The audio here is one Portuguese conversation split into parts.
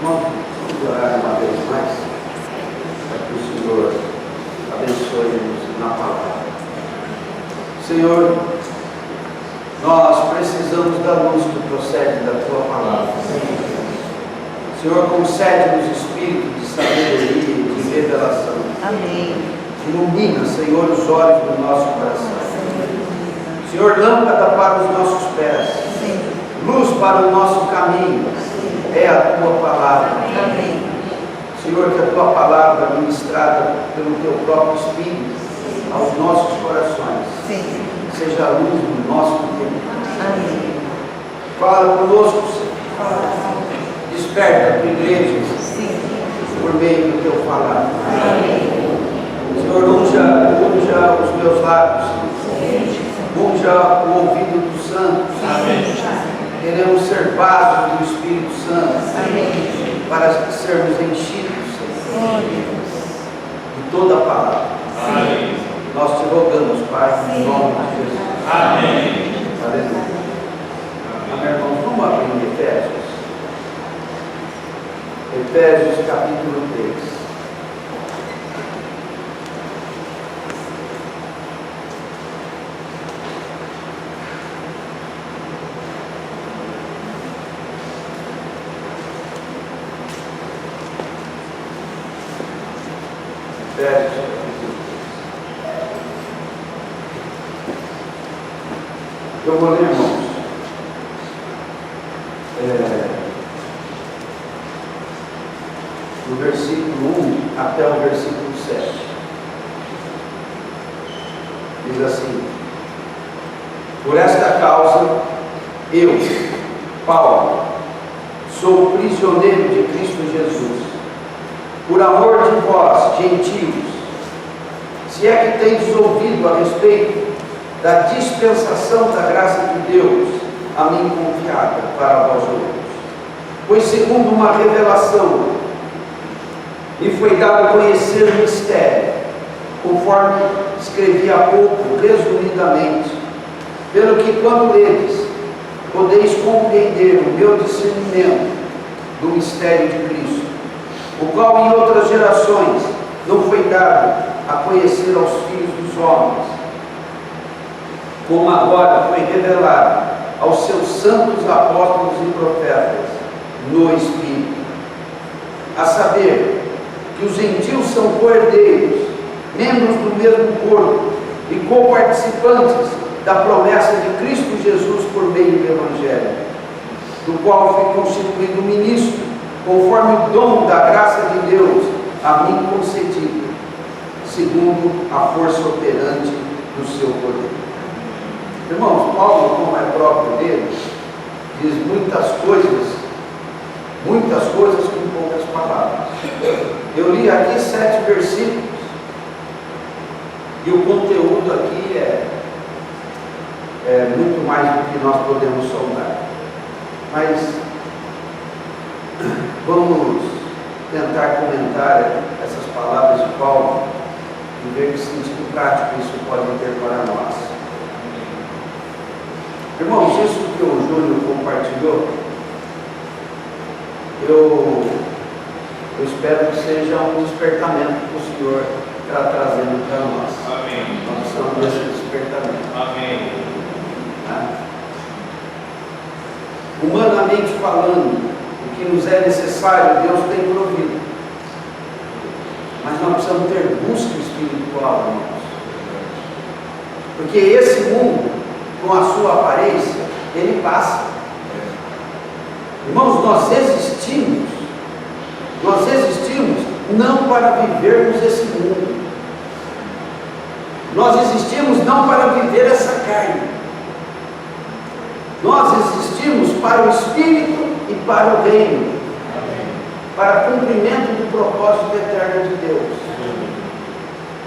Vamos orar uma vez mais, para que o Senhor abençoe-nos na palavra. Senhor, nós precisamos da luz que procede da Tua palavra. Senhor, concede-nos espírito de sabedoria e de revelação. Amém. Ilumina, Senhor, os olhos do nosso coração. Senhor, lâmpada para os nossos pés, luz para o nosso caminho, é a Tua palavra. Amém. Senhor, que a Tua palavra ministrada pelo Teu próprio Espírito aos nossos corações seja a luz do nosso tempo. Amém. Fala conosco, Senhor. Desperta a Tua igreja por meio do Teu falar. Amém. Senhor, unja os meus lábios, unja o ouvido dos santos. Amém. Queremos ser vasos do Espírito Santo. Amém. Para sermos enchidos, Senhor, de toda a palavra. Amém. Nós te rogamos, Pai, em nome de Jesus. Amém. Aleluia. Amém, irmãos, vamos abrir em Efésios. Efésios capítulo 3. Efésios capítulo 3. Eu vou ler, irmãos. Do versículo 1 até o versículo 7. Diz assim: por esta causa, eu, Paulo, sou prisioneiro de Cristo Jesus, por amor de vós, gentios, se é que tendes ouvido a respeito da dispensação da graça de Deus, a mim confiada para vós outros. Pois segundo uma revelação, me foi dado a conhecer o mistério, conforme escrevi há pouco, resumidamente, pelo que quanto eles podeis compreender o meu discernimento do mistério de Cristo, o qual em outras gerações não foi dado a conhecer aos filhos dos homens, como agora foi revelado aos seus santos apóstolos e profetas no Espírito, a saber, que os gentios são co-herdeiros, membros do mesmo corpo e co-participantes da promessa de Cristo Jesus por meio do Evangelho, do qual fui constituído ministro, conforme o dom da graça de Deus a mim concedido, segundo a força operante do seu poder. Irmãos, Paulo, como é próprio dele, diz muitas coisas com poucas palavras. Eu li aqui 7 versículos e o conteúdo aqui é muito mais do que nós podemos sondar. Mas vamos tentar comentar essas palavras de Paulo e ver que sentido prático isso pode ter para nós. Irmãos, isso que o Júnior compartilhou, eu espero que seja um despertamento que o Senhor está trazendo para nós. Amém. Nós precisamos desse despertamento. Amém. Humanamente falando, o que nos é necessário, Deus tem provido. Mas nós precisamos ter busca espiritual, irmãos. Porque esse mundo, com a sua aparência, ele passa. Irmãos, nós existimos não para vivermos esse mundo. Nós existimos não para viver essa carne. Nós existimos para o Espírito e para o reino, para cumprimento do propósito eterno de Deus.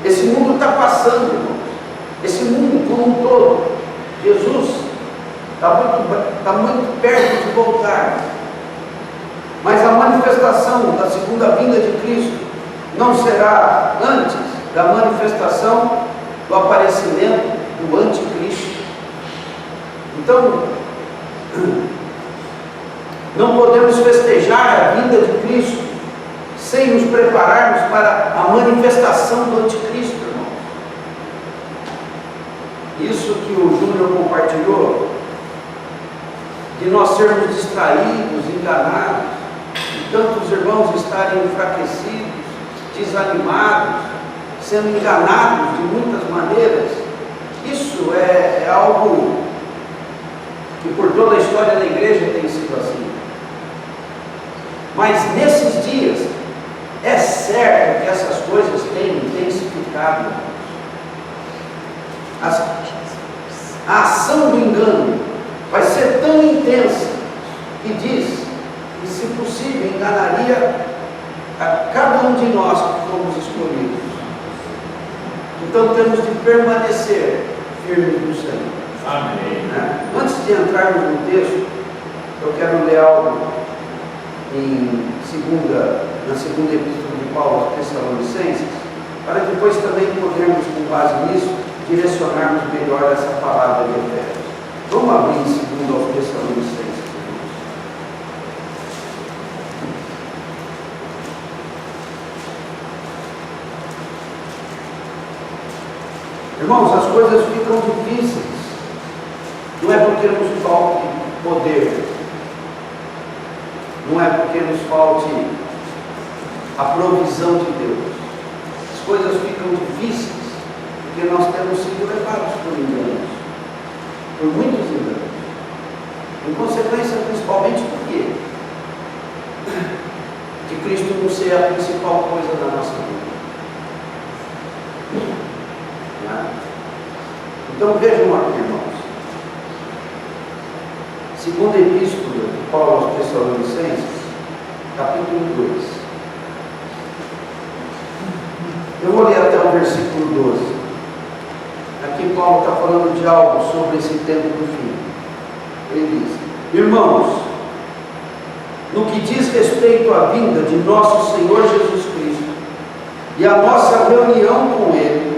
Esse mundo está passando, irmãos. Esse mundo como um todo. Jesus está muito perto de voltar. Mas a manifestação da segunda vinda de Cristo não será antes da manifestação do aparecimento do anticristo. Então, não podemos festejar a vinda de ação do anticristo, irmãos. Isso que o Júnior compartilhou, de nós sermos distraídos, enganados, de tantos irmãos estarem enfraquecidos, desanimados, sendo enganados de muitas maneiras, isso é algo que por toda a história da igreja tem sido assim. Mas nesses dias, é certo que essas coisas têm intensificado. A ação do engano vai ser tão intensa que diz que, se possível, enganaria a cada um de nós que fomos escolhidos. Então temos de permanecer firmes no Senhor. Amém. Antes de entrarmos no texto, eu quero ler algo na segunda epístola de Paulo aos Tessalonicenses, para depois também podermos, com base nisso, direcionarmos melhor essa palavra de Efésios. Vamos abrir em 2 aos Tessalonicenses. Irmãos, as coisas ficam difíceis. Não é porque nos falte poder, não é porque nos falte a provisão de Deus. As coisas ficam difíceis porque nós temos sido levados por enganos, por muitos enganos, em consequência principalmente do quê? De Cristo não ser a principal coisa da nossa vida. Então vejam aqui, irmãos, segunda epístola de Paulo aos Tessalonicenses, capítulo 2. Eu vou ler até o versículo 12. Aqui Paulo está falando de algo sobre esse tempo do fim. Ele diz: irmãos, no que diz respeito à vinda de nosso Senhor Jesus Cristo e a nossa reunião com Ele,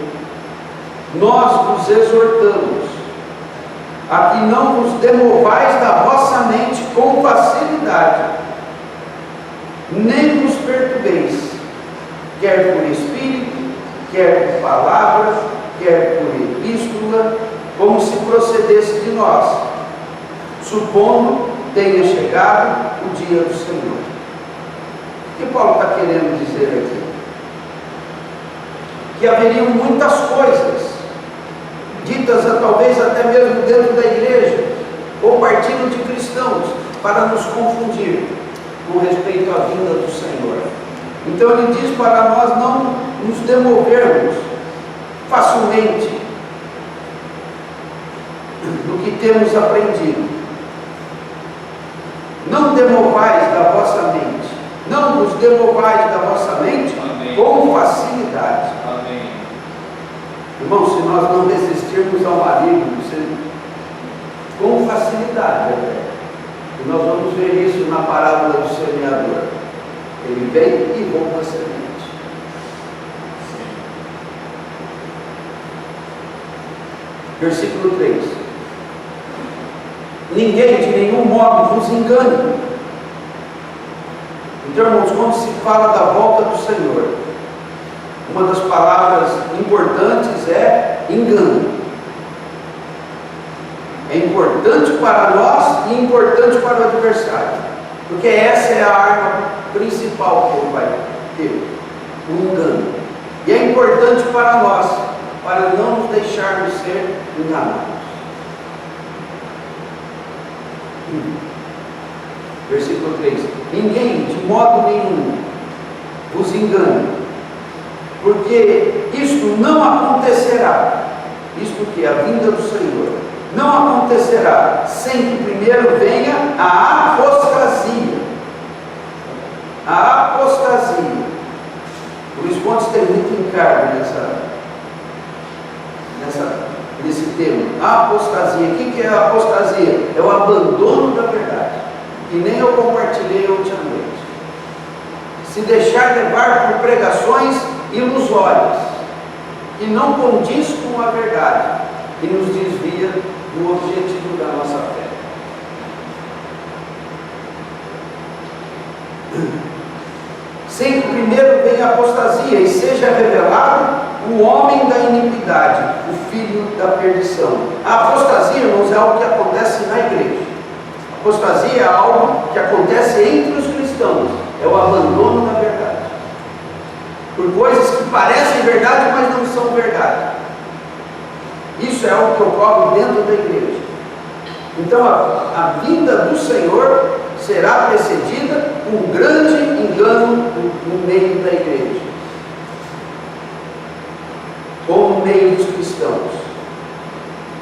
nós vos exortamos a que não vos demovais da vossa mente com facilidade, nem vos perturbeis, quer por espírito, quer por palavra, quer por epístola, como se procedesse de nós, supondo tenha chegado o dia do Senhor. O que Paulo está querendo dizer aqui? Que haveriam muitas coisas ditas talvez até mesmo dentro da igreja ou partindo de cristãos para nos confundir com respeito à vinda do Senhor. Então ele diz para nós não nos demovermos facilmente do que temos aprendido. Não demovais da vossa mente, não vos demovais da vossa mente. Amém. Com facilidade. Amém. Irmãos, se nós não resistirmos ao maligno, com facilidade, e nós vamos ver isso na parábola do semeador. Ele vem e rouba a semente. Versículo 3: ninguém de nenhum modo vos engane. Então, irmãos, quando se fala da volta do Senhor, uma das palavras importantes é engano. É importante para nós e importante para o adversário, porque essa é a arma principal que ele vai ter, o engano. E é importante para nós, para não nos deixarmos ser enganados. Versículo 3: ninguém de modo nenhum vos engane, porque isto não acontecerá. Isto que é a vinda do Senhor não acontecerá sem que primeiro venha a apostasia. A apostasia. O Luiz Pontes tem muito encargo nesse tema. A apostasia. O que é a apostasia? É o abandono da verdade, que nem eu compartilhei ontem à noite. Se deixar levar por pregações ilusórias, que não condiz com a verdade, e nos desvia do objetivo da nossa fé. Sem que primeiro venha apostasia e seja revelado o homem da iniquidade, o filho da perdição. A apostasia, irmãos, é algo que acontece na igreja. A apostasia é algo que acontece entre os cristãos, é o abandono da verdade, por coisas que parecem verdade, mas não são verdade. Isso é algo que ocorre dentro da igreja. Então a vinda do Senhor será precedida por um grande engano no meio da igreja, ou no meio dos cristãos.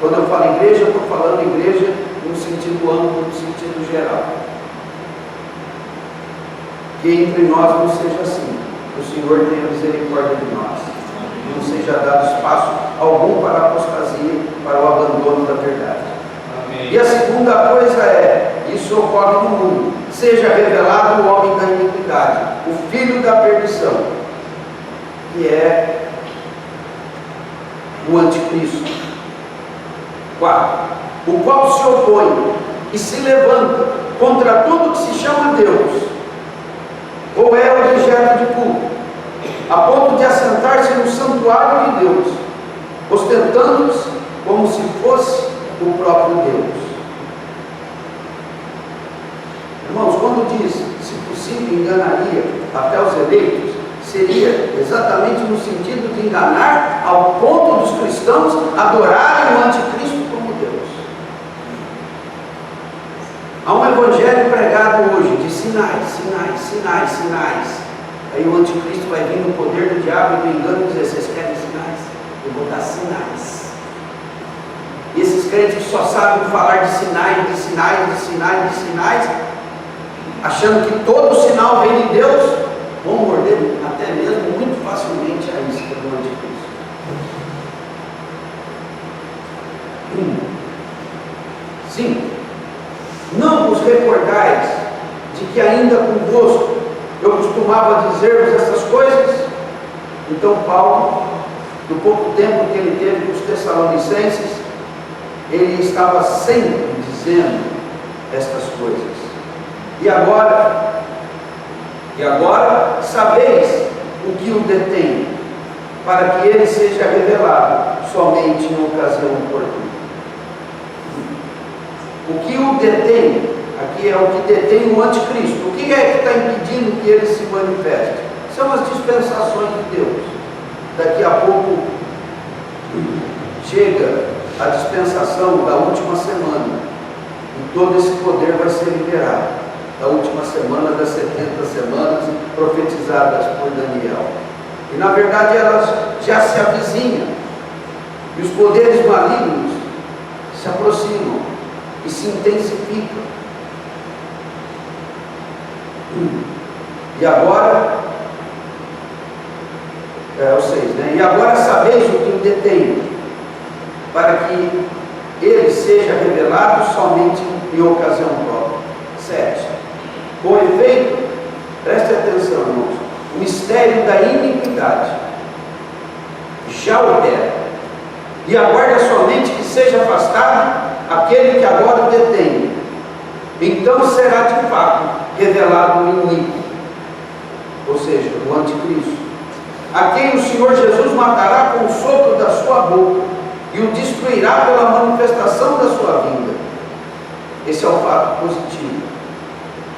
Quando eu falo igreja, eu estou falando igreja no sentido amplo, no sentido geral. Que entre nós não seja assim. O Senhor tenha misericórdia de nós. Não seja dado espaço algum para a apostasia, para o abandono da verdade. Amém. E a segunda coisa é, isso ocorre no mundo, seja revelado o homem da iniquidade, o filho da perdição, que é o anticristo. 4. O qual se opõe e se levanta contra tudo que se chama Deus, ou é objeto de culto, a ponto de assentar-se no santuário de Deus, ostentando-se como se fosse o próprio Deus. Irmãos, quando diz, se possível, enganaria até os eleitos, seria exatamente no sentido de enganar ao ponto dos cristãos adorarem o anticristo como Deus. Há um evangelho pregado hoje de sinais, sinais, sinais, sinais. Aí o anticristo vai vir no poder do diabo e do engano e dizer, vocês querem sinais? Eu vou dar sinais. E esses crentes que só sabem falar de sinais, de sinais, de sinais, de sinais, achando que todo sinal vem de Deus, vão morder até mesmo muito facilmente a isca do anticristo. Sim, não vos recordais de que ainda convosco eu costumava dizer-vos essas coisas? Então Paulo, no pouco tempo que ele teve com os Tessalonicenses, ele estava sempre dizendo estas coisas. E agora sabeis o que o detém, para que ele seja revelado somente em ocasião oportuna. O que o detém, aqui é o que detém o anticristo. O que é que está impedindo que ele se manifeste? São as dispensações de Deus. Daqui a pouco chega a dispensação da última semana, e todo esse poder vai ser liberado. Da última semana das 70 semanas profetizadas por Daniel. E na verdade elas já se avizinham. E os poderes malignos se aproximam e se intensificam. E agora, o 6, né? E agora sabeis o que o detém, para que ele seja revelado somente em ocasião própria. 7. Com efeito, preste atenção, irmãos, o mistério da iniquidade já opera, e aguarda somente que seja afastado aquele que agora o detém. Então será de fato revelado o inimigo, ou seja, o anticristo, a quem o Senhor Jesus matará com o sopro da sua boca e o destruirá pela manifestação da sua vinda. Esse é o fato positivo.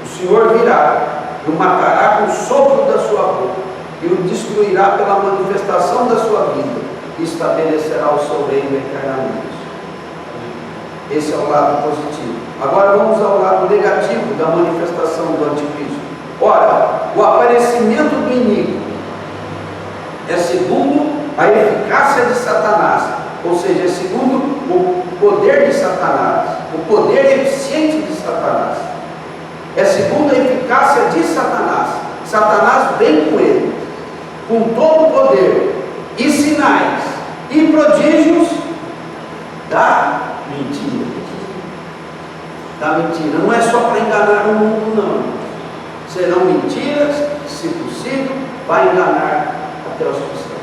O Senhor virá e o matará com o sopro da sua boca e o destruirá pela manifestação da sua vinda e estabelecerá o seu reino eternamente. Esse é o lado positivo. Agora vamos ao lado negativo da manifestação do anticristo. Ora, o aparecimento do inimigo é segundo a eficácia de Satanás, ou seja, é segundo o poder de Satanás, o poder eficiente de Satanás. É segundo a eficácia de Satanás. Satanás vem com ele, com todo o poder, e sinais, e prodígios da mentira. Da mentira. Não é só para enganar o mundo, não. Serão mentiras, se possível, vai enganar até os cristãos.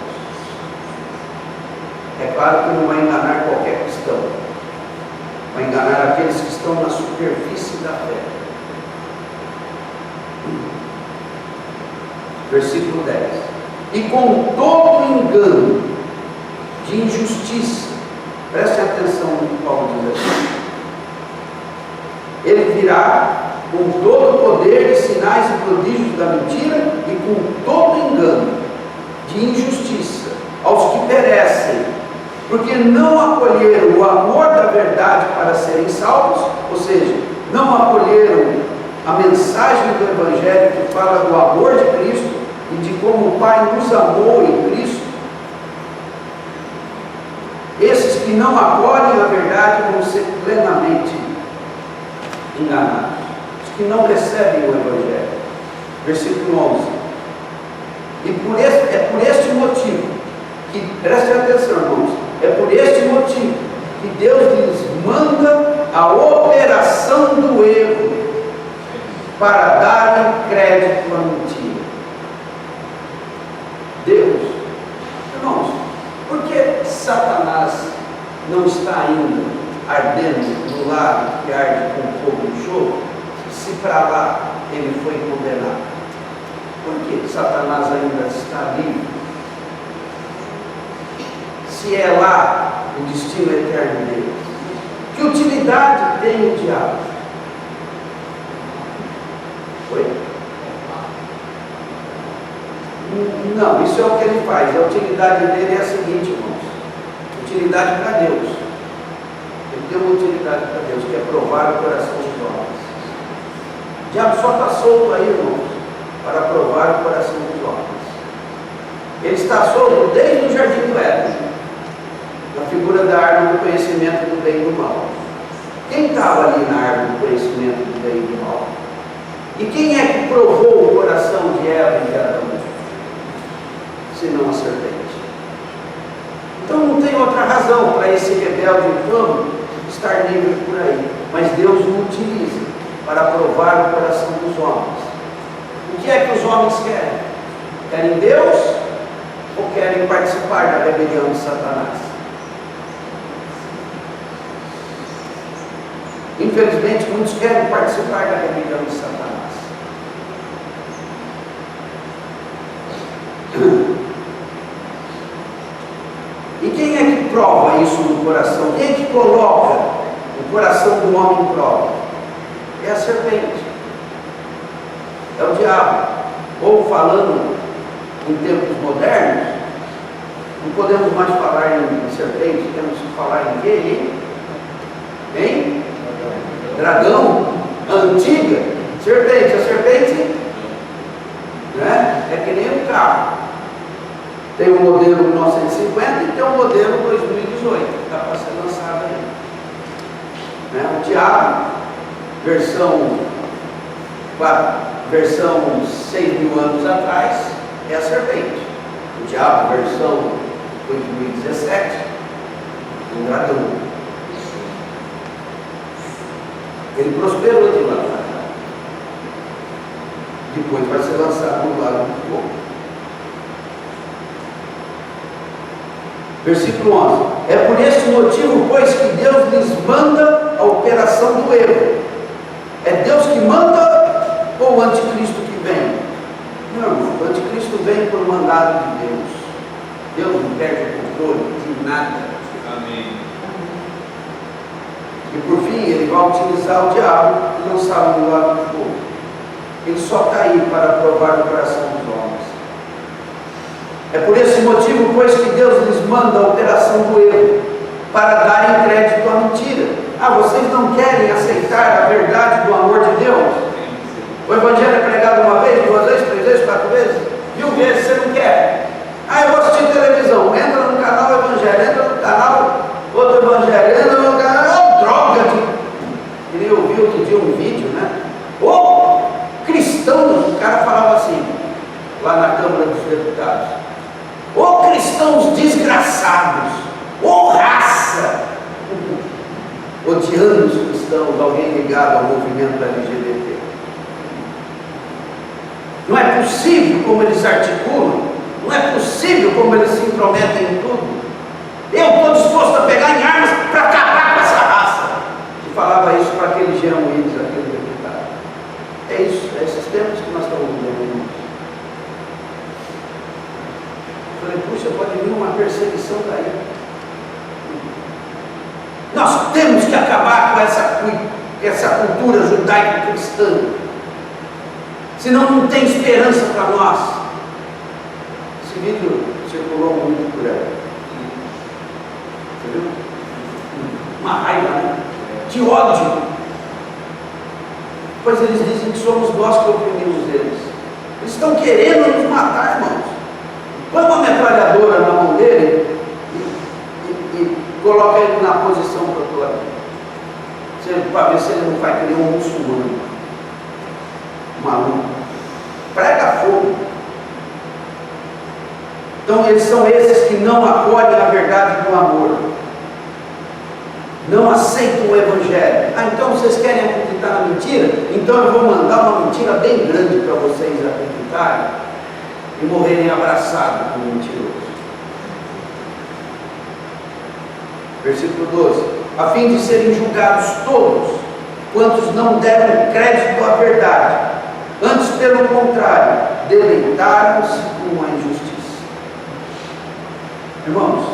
É claro que não vai enganar qualquer cristão. Vai enganar aqueles que estão na superfície da fé. Versículo 10. e com todo engano de injustiça. Preste atenção no que Paulo diz aqui. Ele virá com todo o poder de sinais e prodígios da mentira e com todo engano de injustiça aos que perecem, porque não acolheram o amor da verdade para serem salvos, ou seja, não acolheram a mensagem do Evangelho que fala do amor de Cristo e de como o Pai nos amou em Cristo. Esses que não acolhem a verdade vão ser plenamente enganados. Os que não recebem o Evangelho. Versículo 11. E é por este motivo que, prestem atenção, irmãos, é por este motivo que Deus lhes manda a operação do erro para darem crédito à mentira. Deus, irmãos, por que Satanás não está ainda ardendo no lago que arde com fogo e enxofre, se para lá ele foi condenado? Por que Satanás ainda está livre? Se é lá o destino eterno dele. Que utilidade tem o diabo? Oi? Não, isso é o que ele faz. A utilidade dele é a seguinte, irmãos. Utilidade para Deus. Ele tem uma utilidade para Deus, que é provar o coração dos homens. O diabo só está solto aí, irmãos, para provar o coração dos homens. Ele está solto desde o jardim do Éden, na figura da árvore do conhecimento do bem e do mal. Quem estava ali na árvore do conhecimento do bem e do mal? E quem é que provou o coração de Eva e de Adão? Senão a serpente. Então não tem outra razão para esse rebelde infame estar livre por aí. Mas Deus o utiliza para provar o coração dos homens. O que é que os homens querem? Querem Deus ou querem participar da rebelião de Satanás? Infelizmente, muitos querem participar da rebelião de Satanás. E quem é que prova isso no coração? Quem é que coloca o coração do homem em prova? É a serpente. É o diabo. Ou falando em tempos modernos, não podemos mais falar em serpente, temos que falar em quê? Hein? Dragão, a antiga serpente. A serpente, né, é que nem um carro. Tem um modelo 1950 e tem um modelo 2018, que está para ser lançado aí. Né? O diabo, versão 6 mil anos atrás, é a serpente. O diabo, versão 2017, um dragão. Ele prosperou de lá para cá. Depois vai ser lançado no lago do fogo. Versículo 11. É por este motivo, pois, que Deus lhes manda a operação do erro. É Deus que manda ou o anticristo que vem? Não, o anticristo vem por mandado de Deus. Deus não perde o controle de nada. Amém. E por fim, ele vai utilizar o diabo e lançá-lo no lago do fogo. Ele só está aí para provar o coração dos homens. É por esse motivo, pois, que Deus lhes manda a operação do erro, para darem crédito à mentira. Ah, vocês não querem aceitar a verdade do amor de Deus? O Evangelho é pregado uma vez, 2 vezes, 3 vezes, 4 vezes, 1000 vezes, você não quer. Ah, eu vou assistir televisão, entra no canal Evangelho, entra no canal outro Evangelho, entra no canal, droga de... Ele ouviu outro dia um vídeo, né? Ô, cristãos, o cara falava assim, lá na Câmara dos Deputados. Ô cristãos desgraçados, ô raça, odiando os cristãos, alguém ligado ao movimento LGBT. Não é possível como eles articulam, não é possível como eles se intrometem em tudo. Eu estou disposto a pegar em armas para acabar com essa raça. E falava isso para aquele Jean Willis, aquele deputado. É isso, é esses tempos que nós estamos vivendo. essa cultura judaico-cristã. Senão não tem esperança para nós. Esse vídeo circulou muito por aí. Você viu? Uma raiva, né? De ódio. Pois eles dizem que somos nós que oprimimos eles. Eles estão querendo nos matar, irmãos. Põe uma metralhadora na mão dele e coloca ele na posição que eu estou aqui. Para ver se ele não vai querer um muçulmano. Maluco. Prega fogo. Então eles são esses que não acolhem a verdade do amor. Não aceitam o Evangelho. Ah, então vocês querem acreditar na mentira? Então eu vou mandar uma mentira bem grande para vocês acreditarem e morrerem abraçados com o mentiroso. Versículo 12: a fim de serem julgados todos quantos não deram crédito à verdade, antes pelo contrário, deleitaram-se com a injustiça. Irmãos,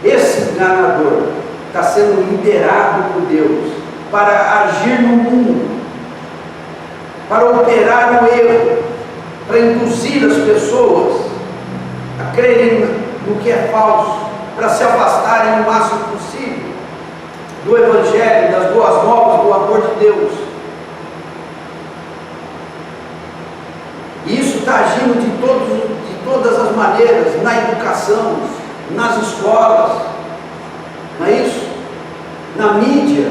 esse enganador está sendo liderado por Deus para agir no mundo, para operar o erro, para induzir as pessoas a crerem no que é falso, para se afastarem o máximo possível do Evangelho, das boas novas, do amor de Deus. E isso está agindo de todas as maneiras, na educação, nas escolas, não é isso? Na mídia.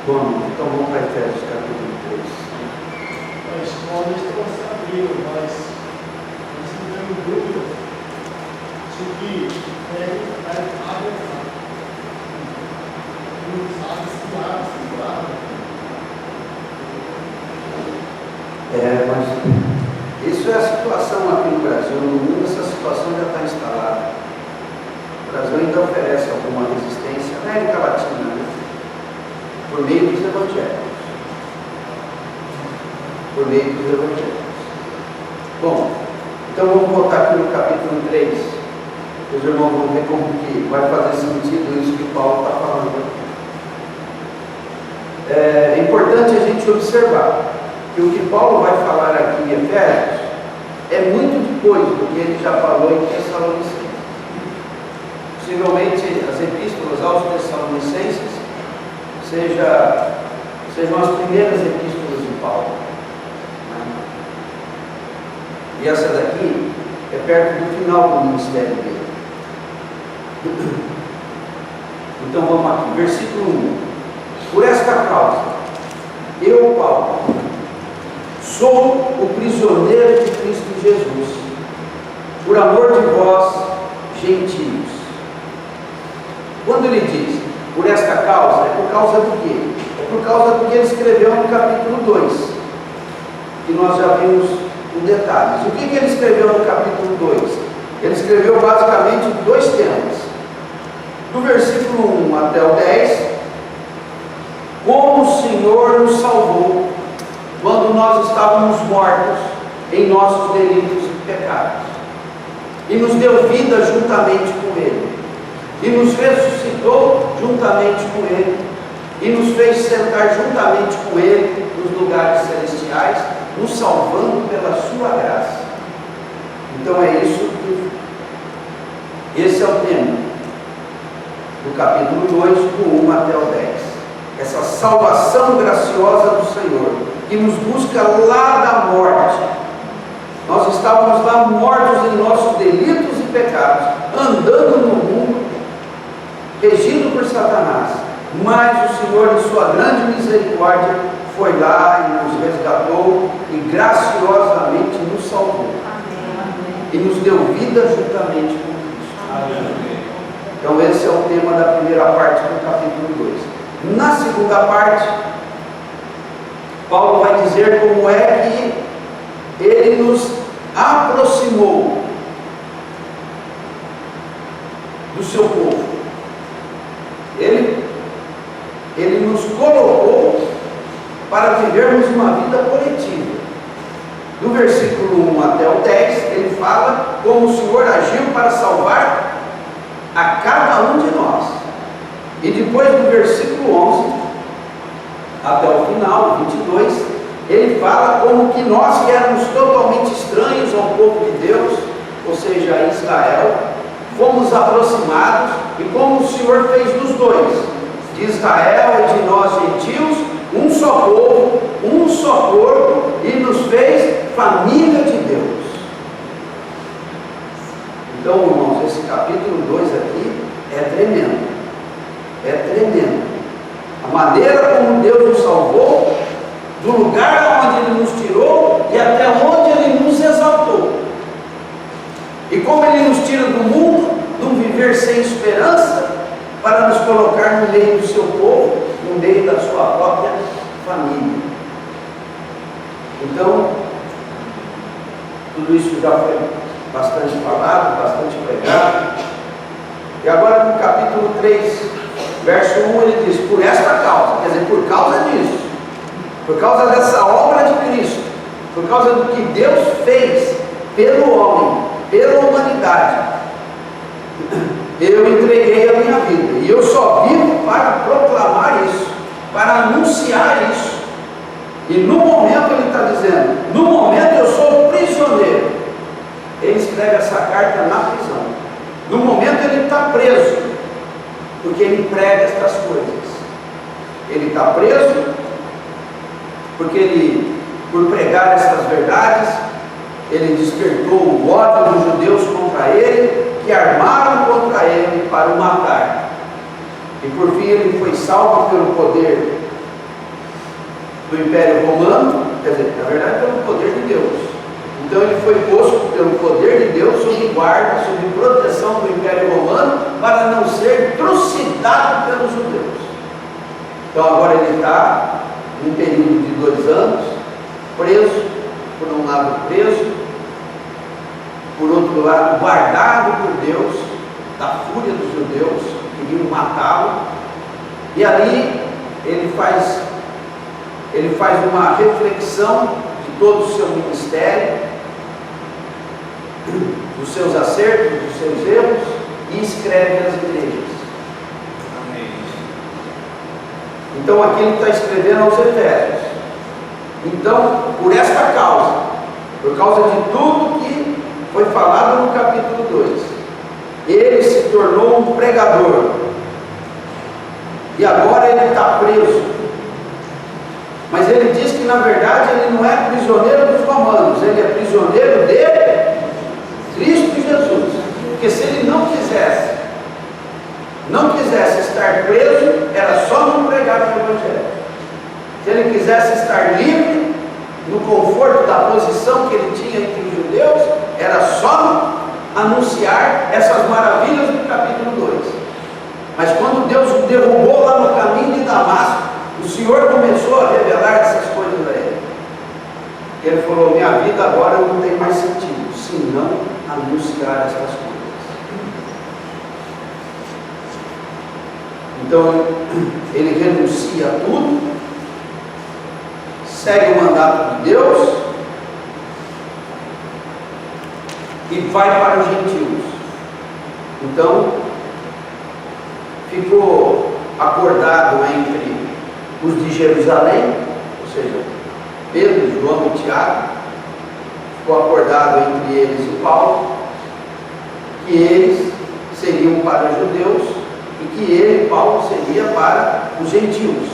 Bom, então vamos para Efésios capítulo 3. A escola estão se abrindo, mas não tenho dúvida de que deve abre não sabe se abre. Mas isso é a situação aqui no Brasil. No mundo essa situação já está instalada. O Brasil ainda oferece alguma resistência, na América Latina, né? Por meio dos evangélicos. Por meio dos evangélicos. Bom, então vamos voltar aqui no capítulo 3. Os irmãos vão ver como que vai fazer sentido isso que Paulo está falando aqui. É importante a gente observar que o que Paulo vai falar aqui em Efésios é muito depois do que ele já falou em Tessalonicenses. Possivelmente as epístolas aos Tessalonicenses sejam as primeiras epístolas de Paulo. E essa daqui é perto do final do ministério dele. Então vamos aqui, versículo 1. Por esta causa, eu, Paulo, sou o prisioneiro de Cristo Jesus, por amor de vós, gentios. Quando ele diz, por esta causa, é por causa do quê? É por causa do que ele escreveu no capítulo 2, que nós já vimos em detalhes. O que ele escreveu no capítulo 2? Ele escreveu basicamente 2 temas. Do versículo 1 até o 10, como o Senhor nos salvou quando nós estávamos mortos em nossos delitos e pecados, e nos deu vida juntamente com Ele, e nos ressuscitou juntamente com Ele, e nos fez sentar juntamente com Ele nos lugares celestiais, nos salvando pela sua graça. Então é isso que esse é o tema do capítulo 2, do 1 até o 10. Essa salvação graciosa do Senhor, que nos busca lá da morte. Nós estávamos lá mortos em nossos delitos e pecados, andando no mundo, regido por Satanás. Mas o Senhor, em sua grande misericórdia, foi lá e nos resgatou e graciosamente nos salvou. Amém. E nos deu vida juntamente com Cristo. Amém. Então esse é o tema da primeira parte do capítulo 2. Na segunda parte, Paulo vai dizer como é que ele nos aproximou do seu povo. Ele nos colocou para vivermos uma vida coletiva. Do versículo 1 até o 10, ele fala como o Senhor agiu para salvar a cada um de nós. E depois do versículo 11 até o final, 22, ele fala como que nós que éramos totalmente estranhos ao povo de Deus, ou seja, a Israel, fomos aproximados, e como o Senhor fez dos dois, de Israel e de nós gentios, um só povo, um só corpo, e nos fez família de Deus. Então, irmãos, esse capítulo 2 aqui é tremendo. É tremendo. A maneira como Deus nos salvou, do lugar onde Ele nos tirou e até onde Ele nos exaltou. E como Ele nos tira do mundo, de um viver sem esperança, para nos colocar no meio do seu povo, no meio da sua própria família. Então, tudo isso já foi bastante falado, bastante pregado. E agora no capítulo 3, verso 1, ele diz: por esta causa, quer dizer, por causa disso, por causa dessa obra de Cristo, por causa do que Deus fez pelo homem, pela humanidade, eu entreguei a minha vida, e eu só vivo para proclamar isso, para anunciar isso. E no momento ele está dizendo, no momento eu sou prisioneiro. Ele escreve essa carta na prisão. No momento ele está preso, porque ele prega estas coisas. Ele está preso, porque ele, por pregar essas verdades, ele despertou o ódio dos judeus contra ele, que armaram contra ele para o matar. E por fim ele foi salvo pelo poder do Império Romano, quer dizer, na verdade pelo poder de Deus. Então ele foi posto pelo poder de Deus sob guarda, sob proteção do Império Romano, para não ser trucidado pelos judeus. Então agora ele está num período de 2 anos, preso, por um lado preso, por outro lado guardado por Deus, da fúria dos judeus, que queriam matá-lo. E ali ele faz uma reflexão de todo o seu ministério, dos seus acertos, dos seus erros, e escreve às igrejas. Amém. Então aqui ele está escrevendo aos Efésios. Então, por esta causa, por causa de tudo que foi falado no capítulo 2, ele se tornou um pregador, e agora ele está preso. Mas ele diz que na verdade ele não é prisioneiro dos romanos, ele é prisioneiro de Cristo Jesus. Porque se ele não quisesse estar preso, era só não pregar o Evangelho. Se ele quisesse estar livre, no conforto da posição que ele tinha entre os judeus, era só anunciar essas maravilhas do capítulo 2. Mas quando Deus o derrubou lá no caminho de Damasco, o Senhor começou a revelar essas coisas a ele. Ele falou: minha vida agora não tem mais sentido, se não anunciar essas coisas. Então ele renuncia a tudo, segue o mandato de Deus e vai para os gentios. Então ficou acordado entre os de Jerusalém, ou seja, Pedro, João e Tiago, ficou acordado entre eles e Paulo, que eles seriam para os judeus e que ele, Paulo, seria para os gentios.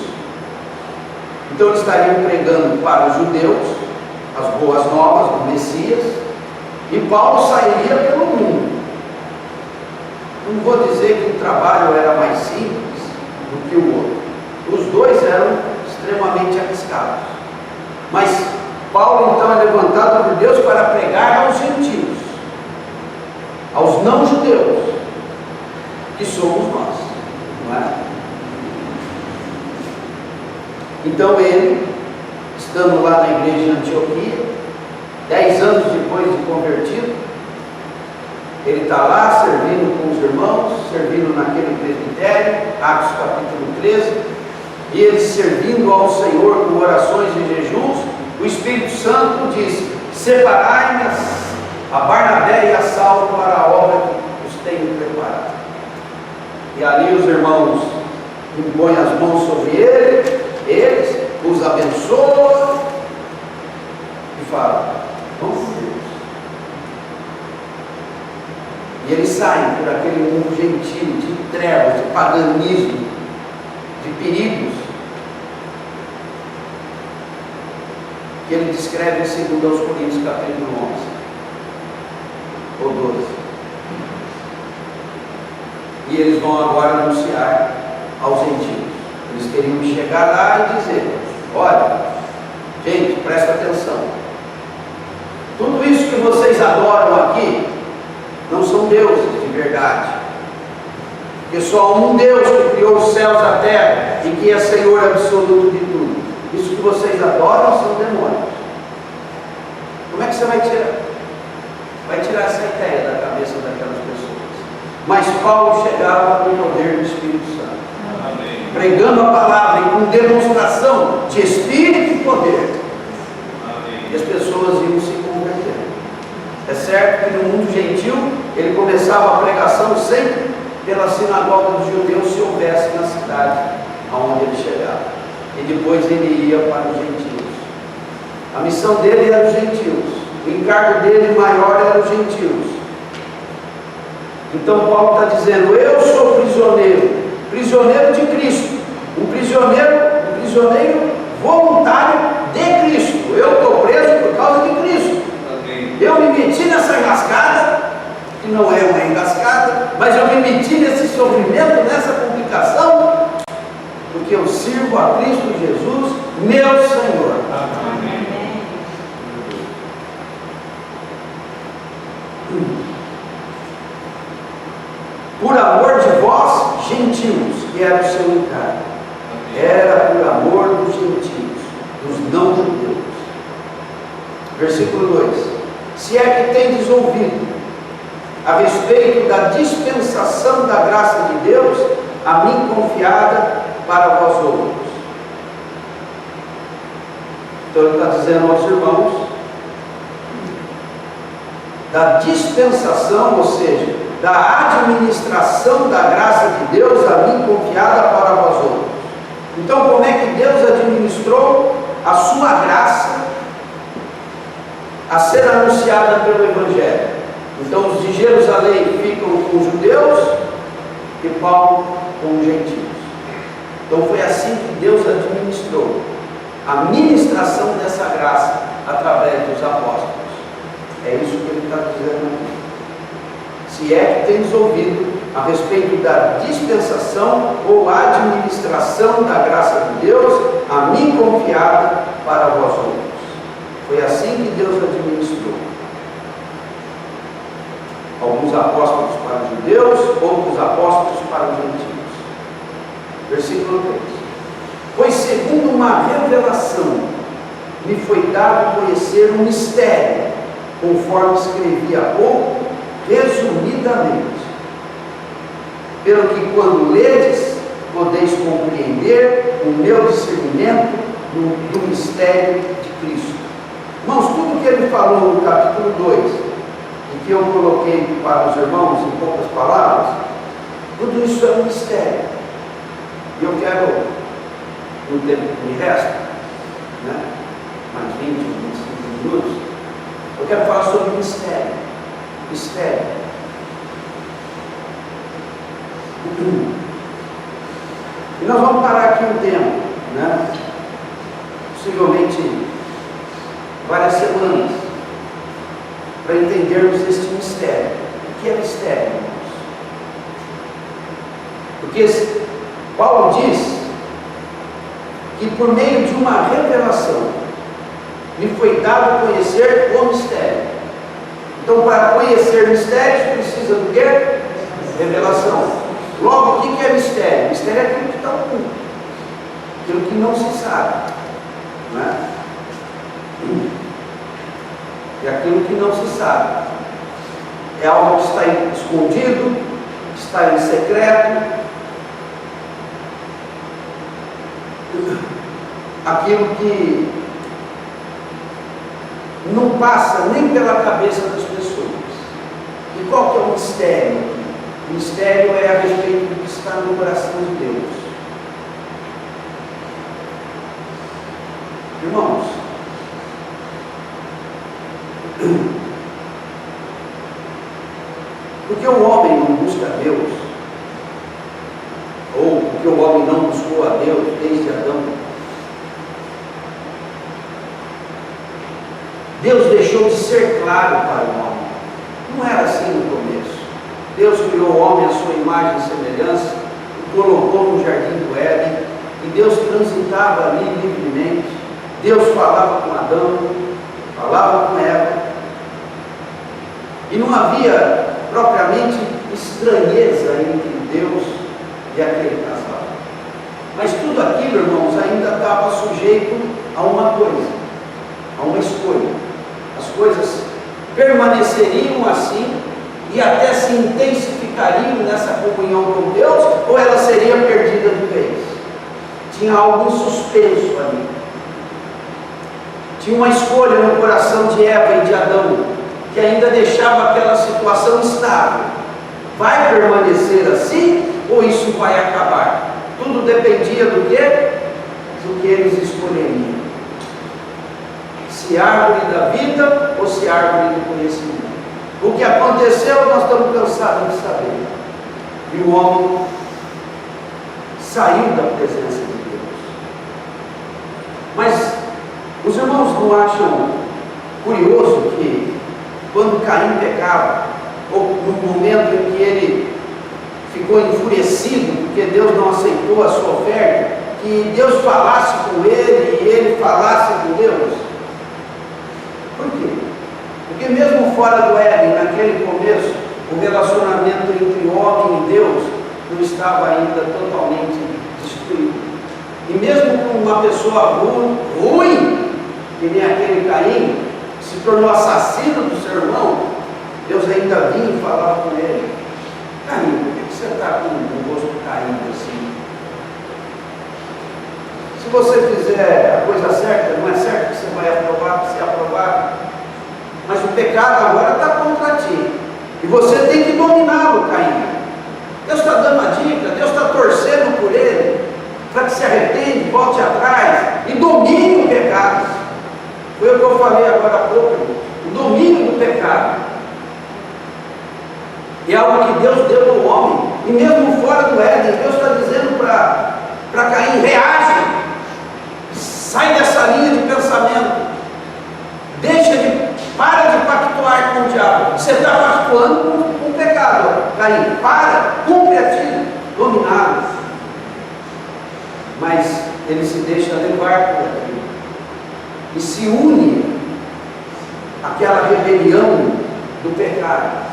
Então eles estariam pregando para os judeus as boas novas do Messias, e Paulo sairia pelo mundo. Não vou dizer que o trabalho era mais simples do que o outro. Os dois eram extremamente arriscados. Mas Paulo então é levantado por Deus para pregar aos gentios, aos não-judeus, que somos nós, não é? Então ele, estando lá na igreja de Antioquia, 10 anos depois de convertido, ele está lá servindo com os irmãos, servindo naquele presbitério, Atos capítulo 13, e ele servindo ao Senhor com orações e jejuns. O Espírito Santo diz: separai-me a Barnabé e a Saulo para a obra que os tenho preparado. E ali os irmãos impõem as mãos sobre eles, os abençoam e falam: vamos com Deus. E eles saem por aquele mundo gentil, de trevas, de paganismo, de perigos, que ele descreve em 2 Coríntios capítulo 11 ou 12. E eles vão agora anunciar aos gentios. Eles queriam chegar lá e dizer: olha, gente, presta atenção, tudo isso que vocês adoram aqui não são deuses de verdade, porque só um Deus que criou os céus e a terra e que é Senhor absoluto de tudo. Isso que vocês adoram são demônios. Como é que você vai tirar? Vai tirar essa ideia da cabeça daquelas pessoas. Mas Paulo chegava com o poder do Espírito Santo, Amém. pregando a palavra e com demonstração de Espírito e poder. Amém. E as pessoas iam se convertendo. É certo que no mundo gentil ele começava a pregação sempre pela sinagoga dos judeus, se houvesse na cidade aonde ele chegava. E depois ele ia para os gentios. A missão dele era os gentios. O encargo dele maior era os gentios. Então Paulo está dizendo: eu sou prisioneiro, prisioneiro de Cristo, um prisioneiro voluntário de Cristo. Eu estou preso por causa de Cristo. Amém. Eu me meti nessa enrascada, que não é uma enrascada, mas eu me meti nesse sofrimento, nessa complicação, porque eu sirvo a Cristo Jesus, meu Senhor. Amém. Por amor de vós, gentios, que era o seu encargo. Era por amor dos gentios, dos não-judeus. Versículo 2: se é que tendes ouvido a respeito da dispensação da graça de Deus, a mim confiada para vós outros. Então ele está dizendo aos irmãos da dispensação, ou seja, da administração da graça de Deus, a mim confiada para vós outros. Então, como é que Deus administrou a sua graça a ser anunciada pelo Evangelho? Então, os de Jerusalém ficam com os judeus e Paulo com os gentios. Então, foi assim que Deus administrou a ministração dessa graça através dos apóstolos. É isso que ele está dizendo aqui. Se é que tens ouvido a respeito da dispensação ou administração da graça de Deus, a mim confiada para vós outros. Foi assim que Deus administrou. Alguns apóstolos para os judeus, outros apóstolos para os gentios. Versículo 3: pois segundo uma revelação me foi dado conhecer um mistério, conforme escrevi há pouco, resumidamente, pelo que quando ledes, podeis compreender o meu discernimento do mistério de Cristo. Irmãos, tudo que ele falou no capítulo 2, e que eu coloquei para os irmãos em poucas palavras, tudo isso é um mistério. E eu quero, no tempo que me resta, mais 20, 25 minutos, eu quero falar sobre mistério. Mistério. E nós vamos parar aqui um tempo, possivelmente várias semanas, para entendermos este mistério. O que é mistério, irmãos? Porque Paulo diz que por meio de uma revelação me foi dado conhecer o mistério. Então, para conhecer mistérios, precisa do quê? Revelação. Logo, o que é mistério? Mistério é aquilo que está oculto, aquilo que não se sabe, É aquilo que não se sabe. É algo que está escondido, que está em secreto, aquilo que não passa nem pela cabeça das pessoas. E qual que é o mistério? O mistério é a respeito do que está no coração de Deus. Irmãos, porque o homem não busca Deus, ou porque o homem não buscou a Deus desde Adão, Deus deixou de ser claro para o homem. Não era assim no começo. Deus criou o homem à sua imagem e semelhança, o colocou no jardim do Éden, e Deus transitava ali livremente. Deus falava com Adão, falava com Eva, e não havia propriamente estranheza entre Deus e aquele casal. Mas tudo aquilo, irmãos, ainda estava sujeito a uma coisa, a uma escolha. As coisas permaneceriam assim e até se intensificariam nessa comunhão com Deus, ou ela seria perdida de vez. Tinha algo em suspenso ali. Tinha uma escolha no coração de Eva e de Adão, que ainda deixava aquela situação estável. Vai permanecer assim, ou isso vai acabar? Tudo dependia do quê? Do que eles escolheriam. Se árvore da vida ou se árvore do conhecimento. O que aconteceu, nós estamos cansados de saber. E o homem saiu da presença de Deus. Mas os irmãos não acham curioso que quando Caim pecava, ou no momento em que ele ficou enfurecido porque Deus não aceitou a sua oferta, que Deus falasse com ele e ele falasse com Deus? Por quê? Porque mesmo fora do Éden, naquele começo, o relacionamento entre homem e Deus não estava ainda totalmente destruído. E mesmo com uma pessoa ruim, que nem aquele Caim, que se tornou assassino do seu irmão, Deus ainda vinha e falava com ele: Caim, por que você está com o rosto caído assim? Se você fizer a coisa certa, não é certo que você vai aprovar, ser aprovado. Mas o pecado agora está contra ti. E você tem que dominá-lo, Caim. Deus está dando a dica, Deus está torcendo por ele, para que se arrepende, volte atrás e domine o pecado. Foi o que eu falei agora há pouco, o domínio do pecado. É algo que Deus deu ao homem. E mesmo fora do Éden, Deus está dizendo para Caim: reage. Sai dessa linha de pensamento. Para de pactuar com o diabo. Você está pactuando com o pecado. Caim, cumpre a ti, dominá-lo. Mas ele se deixa levar por aquilo. E se une àquela rebelião do pecado.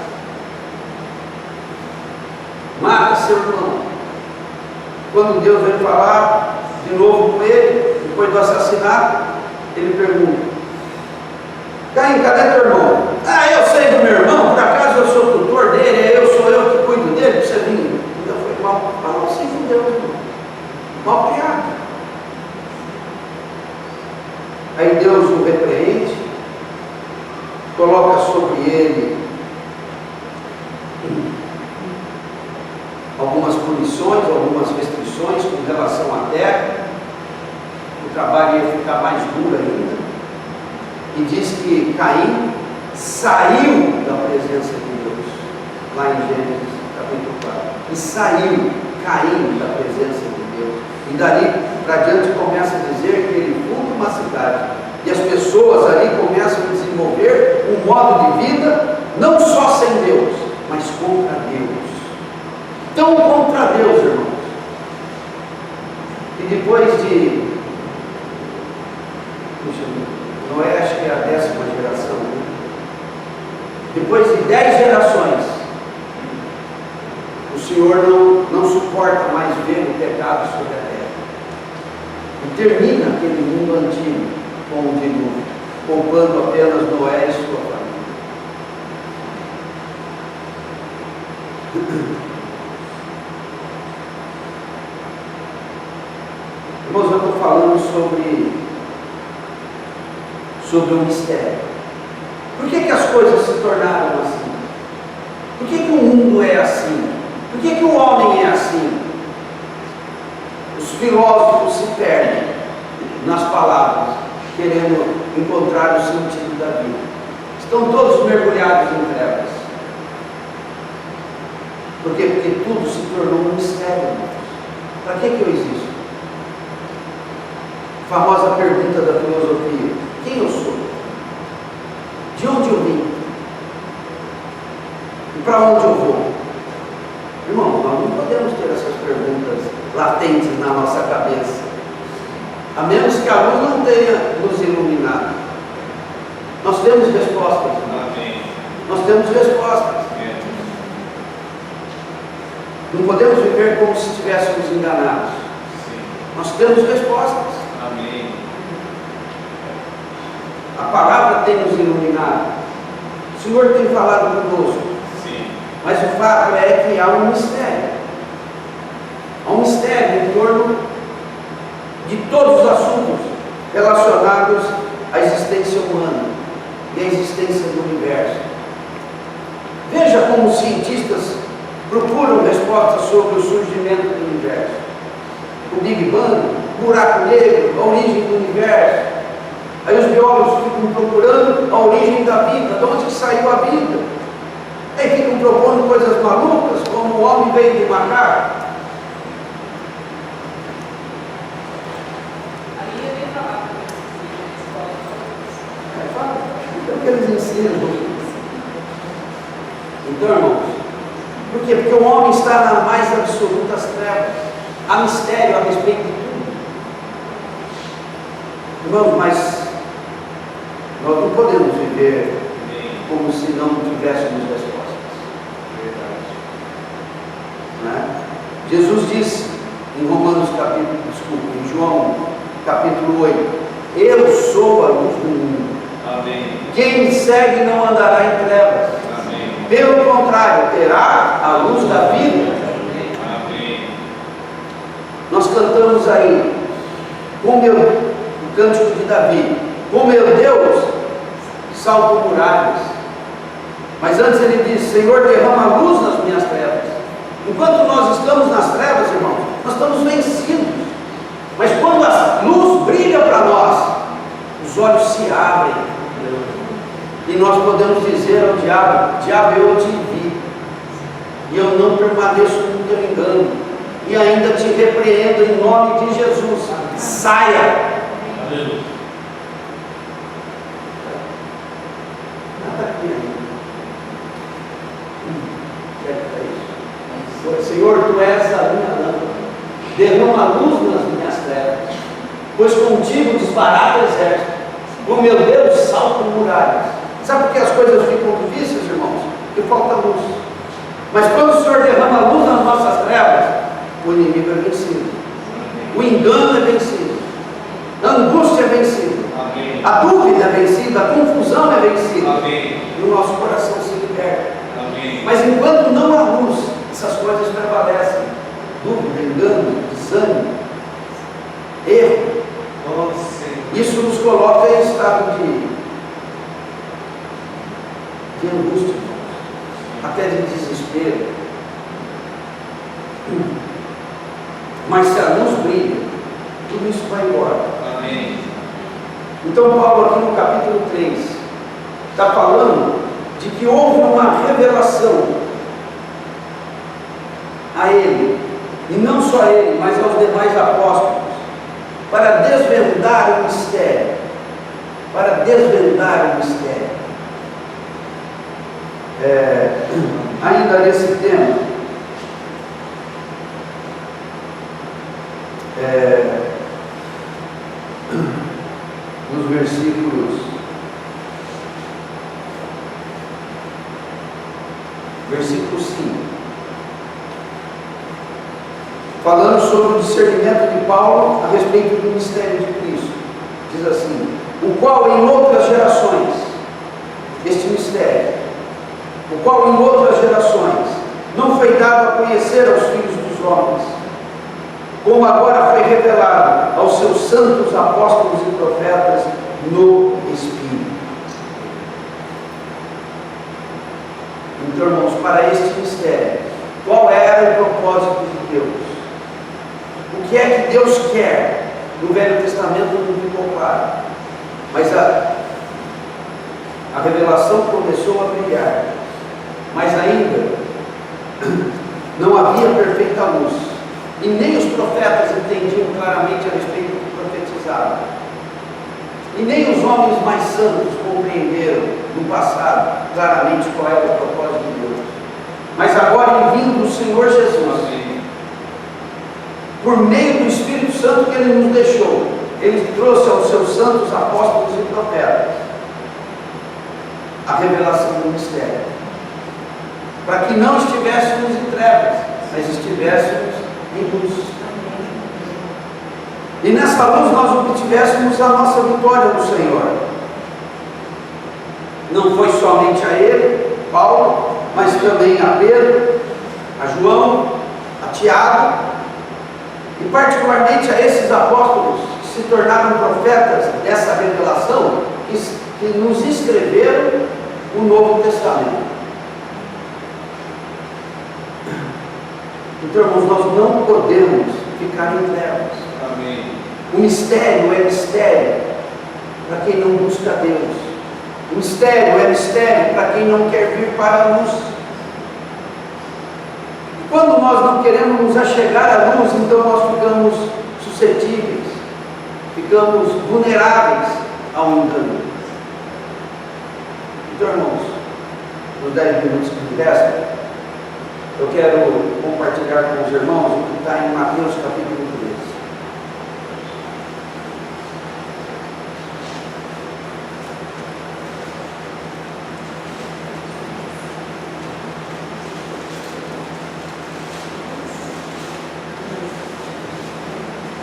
Mata seu irmão. Quando Deus vem falar de novo com ele, depois do assassinato, ele pergunta: Caim, cadê teu irmão? Eu sei do meu irmão, por acaso eu sou tutor dele, sou eu que cuido dele, você vinha. Então foi mal assim com Deus, irmão. Mal criado. Aí Deus o repreende, coloca sobre ele algumas punições, algumas restrições com relação à terra. O trabalho ia ficar mais duro ainda. E diz que Caim saiu da presença de Deus, lá em Gênesis capítulo 4. E saiu Caim da presença de Deus. E dali para diante começa a dizer que ele funda uma cidade. E as pessoas ali começam a desenvolver um modo de vida, não só sem Deus, mas contra Deus. Tão contra Deus, irmãos. E depois de Noé, acho que é a 10ª geração. Depois de 10 gerações, o Senhor não suporta mais ver o pecado sobre a terra. E termina aquele mundo antigo com o dilúvio, poupando apenas Noé e sua família. Irmãos, eu estou falando sobre o mistério. Por que as coisas se tornaram assim? Por que o mundo é assim? Por que o homem é assim? Os filósofos se perdem nas palavras, querendo encontrar o sentido da vida. Estão todos mergulhados em trevas. Por quê? Porque tudo se tornou um mistério, irmãos. Para que eu existo? A famosa pergunta da filosofia: quem eu sou? De onde eu vim? E para onde eu vou? Irmão, nós não podemos ter essas perguntas latentes na nossa cabeça, a menos que a luz não tenha nos iluminado. Nós temos respostas. Amém. Nós temos respostas. Não podemos viver como se estivéssemos enganados. Sim. Nós temos respostas. Amém. A palavra tem nos iluminado. O Senhor tem falado conosco. Sim. Mas o fato é que há um mistério. Há um mistério em torno de todos os assuntos relacionados à existência humana e à existência do universo. Veja como os cientistas procuram respostas sobre o surgimento do universo. O Big Bang, o buraco negro, a origem do universo. Aí os biólogos ficam procurando a origem da vida, de onde saiu a vida. Aí ficam propondo coisas malucas, como o homem veio de macaco. Aí eu ia falar Então o que eles ensinam? Então, irmãos, por quê? Porque o homem está nas mais absolutas trevas. Há mistério a respeito de tudo. Irmãos, mas nós não podemos viver como se não tivéssemos respostas. Verdade. Né? Jesus disse em em João capítulo 8: eu sou a luz do mundo. Amém. Quem me segue não andará em trevas. Amém. Pelo contrário, terá a luz da vida. Amém. Nós cantamos aí o cântico de Davi: com meu Deus salto muralhas. Mas antes ele diz: Senhor, derrama luz nas minhas trevas. Enquanto nós estamos nas trevas, irmãos, nós estamos vencidos. Mas quando a luz brilha para nós, os olhos se abrem e nós podemos dizer ao diabo: diabo, eu te vi e eu não permaneço no teu engano, e ainda te repreendo em nome de Jesus. Saia. Aleluia. Nada aqui ainda. Senhor, tu és a minha lâmpada, derrama a luz nas minhas trevas, pois contigo disparado exército, com meu Deus salto muralhas. Sabe por que as coisas ficam difíceis, irmãos? Porque falta luz. Mas quando o Senhor derrama a luz nas nossas trevas, o inimigo é vencido, o engano é vencido, a angústia é vencida, Amém. a dúvida é vencida, a confusão é vencida, Amém. e o nosso coração se liberta. Amém. Mas enquanto não há luz, essas coisas prevalecem: dúvida, engano, desânimo, erro. Oh, Senhor. Isso nos coloca em estado de angústia, até de desespero. Mas se a luz brilha, tudo isso vai embora. Amém. Então Paulo aqui no capítulo 3 está falando de que houve uma revelação a ele, e não só a ele, mas aos demais apóstolos, para desvendar o mistério. Para desvendar o mistério. Ainda nesse tema, nos versículo 5, falando sobre o discernimento de Paulo a respeito do mistério de Cristo, diz assim: o qual em outras gerações, este mistério, o qual em outras gerações não foi dado a conhecer aos filhos dos homens, como agora foi revelado aos seus santos apóstolos e profetas no Espírito. Então, irmãos, para este mistério, qual era o propósito de Deus? O que é que Deus quer? No Velho Testamento não ficou claro, mas a revelação começou a brilhar, mas ainda não havia perfeita luz, e nem os profetas entendiam claramente a respeito do que profetizavam, e nem os homens mais santos compreenderam no passado claramente qual era o propósito de Deus. Mas agora, em vindo o Senhor Jesus, por meio do Espírito Santo que Ele nos deixou, Ele trouxe aos seus santos apóstolos e profetas a revelação do mistério, para que não estivéssemos em trevas, mas estivéssemos em luz. E nessa luz nós obtivéssemos a nossa vitória no Senhor. Não foi somente a ele, Paulo, mas também a Pedro, a João, a Tiago, e particularmente a esses apóstolos que se tornaram profetas dessa revelação, que nos escreveram o Novo Testamento. Então, irmãos, nós não podemos ficar em trevas. Amém. O mistério é mistério para quem não busca Deus. O mistério é mistério para quem não quer vir para a luz. E quando nós não queremos nos achegar à luz, então nós ficamos suscetíveis, ficamos vulneráveis ao engano. Então, irmãos, nos 10 minutos que me restam, eu quero compartilhar com os irmãos o que está em Mateus capítulo 13.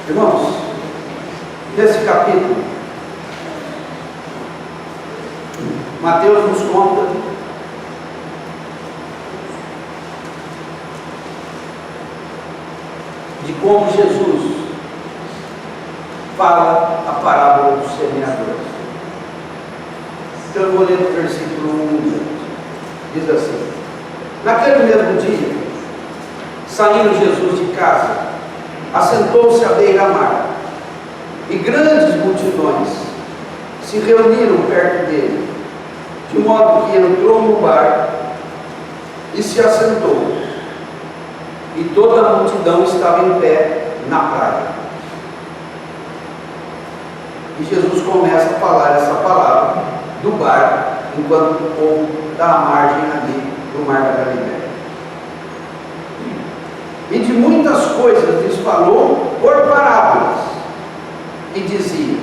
Irmãos, nesse capítulo, Mateus nos conta de como Jesus fala a parábola do semeador. Então eu vou ler o versículo 1, diz assim: naquele mesmo dia, saindo Jesus de casa, assentou-se à beira-mar, e grandes multidões se reuniram perto dele, de modo que entrou no barco e se assentou, e toda a multidão estava em pé na praia. E Jesus começa a falar essa palavra do barco, enquanto o povo está à margem ali do mar da Galileia. E de muitas coisas lhes falou por parábolas, e dizia: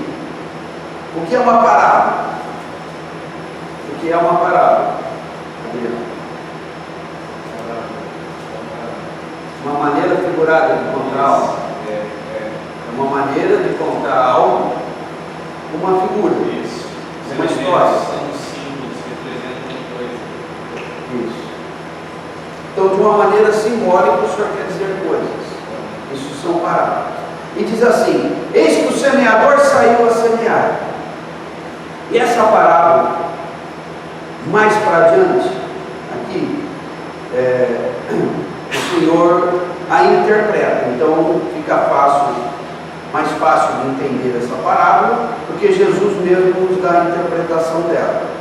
o que é uma parábola? O que é uma parábola? Uma maneira figurada de contar algo. É uma maneira de contar algo, uma figura. Isso. Uma história. São símbolos que representam coisas. Isso. Então, de uma maneira simbólica, o Senhor quer dizer coisas. Isso são parábolas. E diz assim: eis que o semeador saiu a semear. E essa parábola, mais para adiante, aqui, o Senhor a interpreta. Então fica fácil, mais fácil de entender essa parábola, porque Jesus mesmo nos dá a interpretação dela.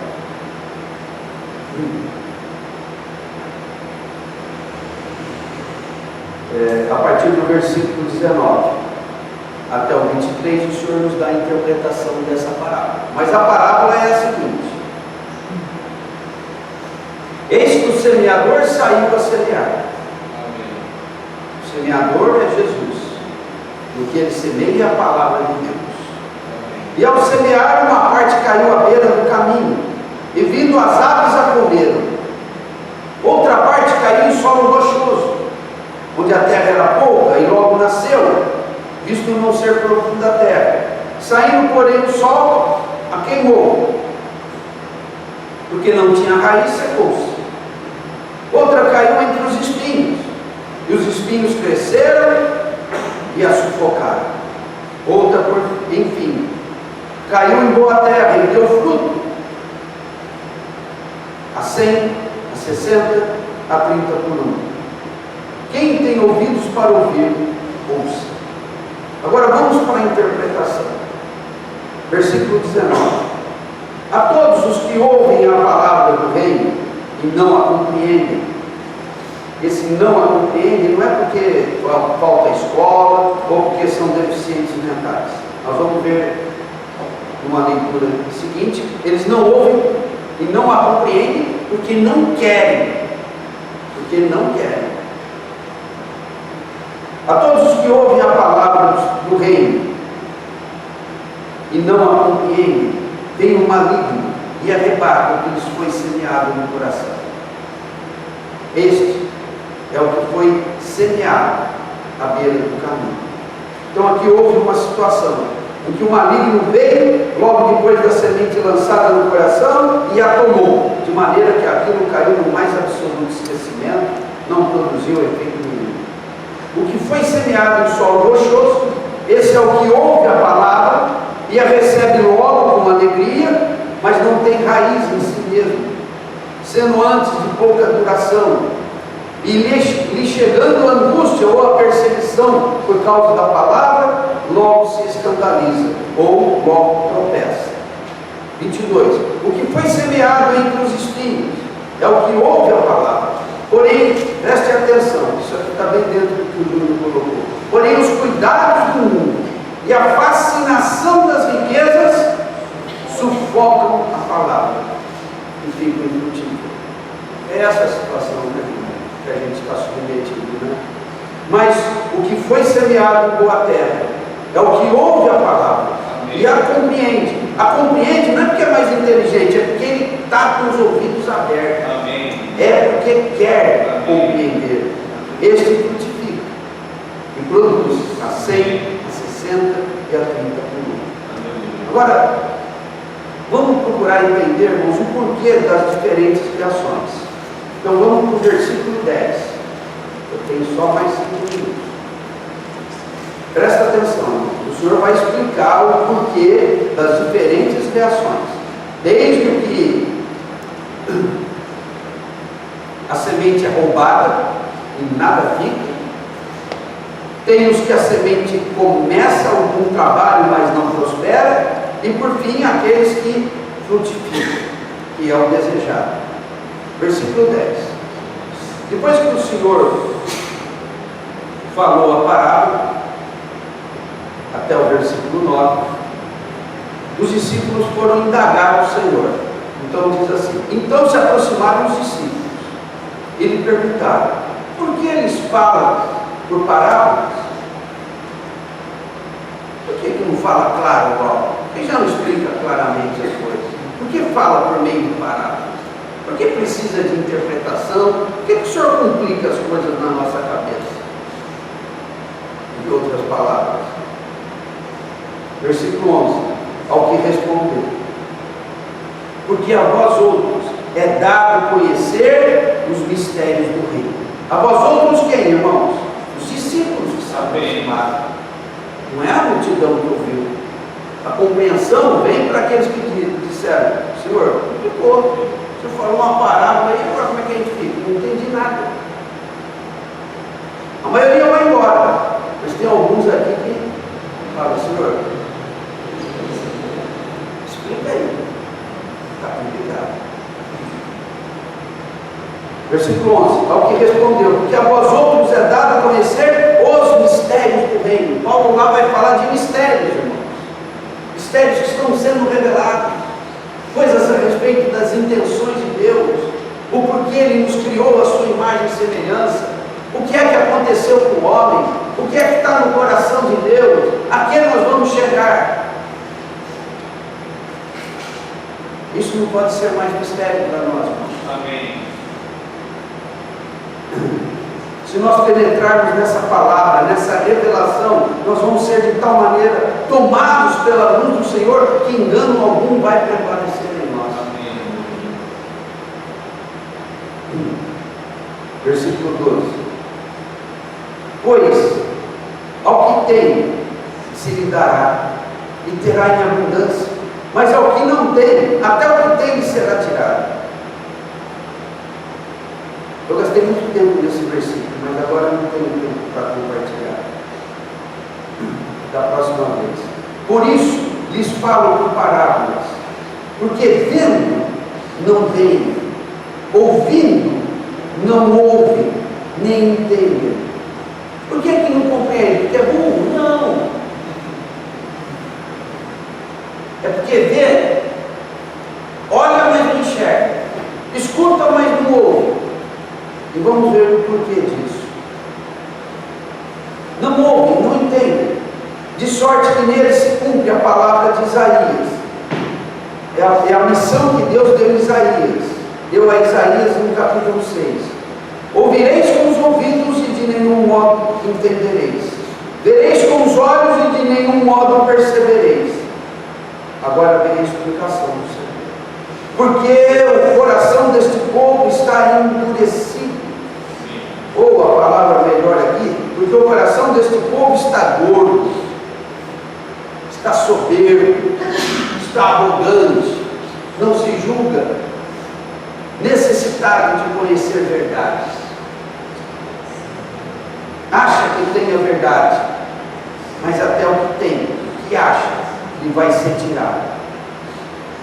A partir do versículo 19 até o 23, o Senhor nos dá a interpretação dessa parábola. Mas a parábola é a seguinte: eis que o semeador saiu a semear. O semeador é Jesus, porque ele semeia a palavra de Deus. E ao semear, uma parte caiu à beira do caminho, e vindo as aves a comeram. Outra parte caiu em solo rochoso, onde a terra era pouca, e logo nasceu, visto não ser profunda a terra. Saindo, porém, o sol a queimou, porque não tinha raiz, secou-se. Outra caiu entre os espinhos, e os espinhos cresceram e a sufocaram. Outra, enfim, caiu em boa terra e deu fruto, a 100, a 60 a 30 por 1. Quem tem ouvidos para ouvir, ouça. Agora vamos para a interpretação. Versículo 19. A todos os que ouvem a palavra do reino e não a compreendem. Esse não a compreendem não é porque falta escola ou porque são deficientes mentais. Nós vamos ver numa leitura seguinte, eles não ouvem e não a compreendem porque não querem. Porque não querem. A todos os que ouvem a palavra do reino e não a compreendem, vem o maligno e arrebata o que lhes foi semeado no coração. Este é o que foi semeado à beira do caminho. Então aqui houve uma situação em que o maligno veio logo depois da semente lançada no coração e a tomou, de maneira que aquilo caiu no mais absoluto esquecimento, não produziu efeito nenhum. O que foi semeado em solo rochoso, esse é o que ouve a palavra e a recebe logo com alegria, mas não tem raiz em si mesmo, sendo antes de pouca duração, e lhe chegando a angústia ou a perseguição por causa da palavra, logo se escandaliza, ou logo tropeça. 22. O que foi semeado entre os espinhos é o que ouve a palavra. Porém, preste atenção, isso aqui está bem dentro do que o Júnior colocou. Porém, os cuidados do mundo e a fascinação das riquezas sufocam a palavra e ficam infrutíferas. É essa a situação, né, que a gente está submetido, né? Mas o que foi semeado em boa terra é o que ouve a palavra. Amém. E a compreende. A compreende não é porque é mais inteligente, é porque ele está com os ouvidos abertos. Amém. É porque quer compreender. Este frutifica e produz a 100, a 60 e a 30 por 1. Agora, vamos procurar entender, irmãos, o porquê das diferentes reações. Então vamos para o versículo 10. Eu tenho só mais 5 minutos. Presta atenção, o Senhor vai explicar o porquê das diferentes reações. Desde o que a semente é roubada e nada fica. Tem os que a semente começa algum trabalho, mas não prospera. E por fim, aqueles que frutificam, que é o desejado. Versículo 10. Depois que o Senhor falou a parábola, até o versículo 9, os discípulos foram indagar o Senhor. Então diz assim: então se aproximaram os discípulos e lhe perguntaram: por que eles falam por parábolas? Por que não fala claro logo? Por que já não explica claramente as coisas? Por que fala por meio de parábolas? Por que precisa de interpretação? Por que o Senhor complica as coisas na nossa cabeça? Em outras palavras, versículo 11: ao que respondeu: porque a vós outros é dado conhecer os mistérios do reino. A vós outros quem, irmãos? Os discípulos que se aproximaram. Não é a multidão que ouviu. A compreensão vem para aqueles que disseram: Senhor, explicou. O Senhor falou uma parábola aí, agora como é que a gente fica? Não entendi nada. A maioria vai embora, mas tem alguns aqui que falam: Senhor, explica aí. Está complicado. Versículo 11: ao que respondeu: porque a vós outros é dado a conhecer os mistérios do reino. Paulo lá vai falar de mistérios, irmãos. Mistérios que estão sendo revelados. Coisas a respeito das intenções de Deus. O porquê Ele nos criou a sua imagem e semelhança. O que é que aconteceu com o homem. O que é que está no coração de Deus. A que nós vamos chegar. Isso não pode ser mais mistério para nós, irmãos. Amém. Se nós penetrarmos nessa palavra, nessa revelação, nós vamos ser de tal maneira tomados pela luz do Senhor que engano algum vai prevalecer em nós. Amém. Versículo 12: pois ao que tem se lhe dará e terá em abundância, mas ao que não tem, até o que tem lhe será tirado. Eu gastei muito tempo nesse versículo, mas agora não tenho tempo para compartilhar. Da próxima vez. Por isso, lhes falo por parábolas, porque vendo, não veem, ouvindo, não ouvem, nem entendem. Por que é que não compreende? Porque é burro? Não. É porque vê, olha, mas não enxerga, escuta, mas não ouve. E vamos ver o porquê disso. Não ouvem, não entendem, de sorte que neles se cumpre a palavra de Isaías. É a missão que Deus deu a Isaías. Deu a Isaías no capítulo 6. Ouvireis com os ouvidos e de nenhum modo entendereis. Vereis com os olhos e de nenhum modo percebereis. Agora vem a explicação do Senhor. Porque o coração deste povo está endurecido. Ou a palavra melhor aqui, porque o coração deste povo está gordo, está soberbo, está arrogante, não se julga necessitado de conhecer verdades. Acha que tem a verdade, mas até o que tem, o que acha, lhe vai ser tirado.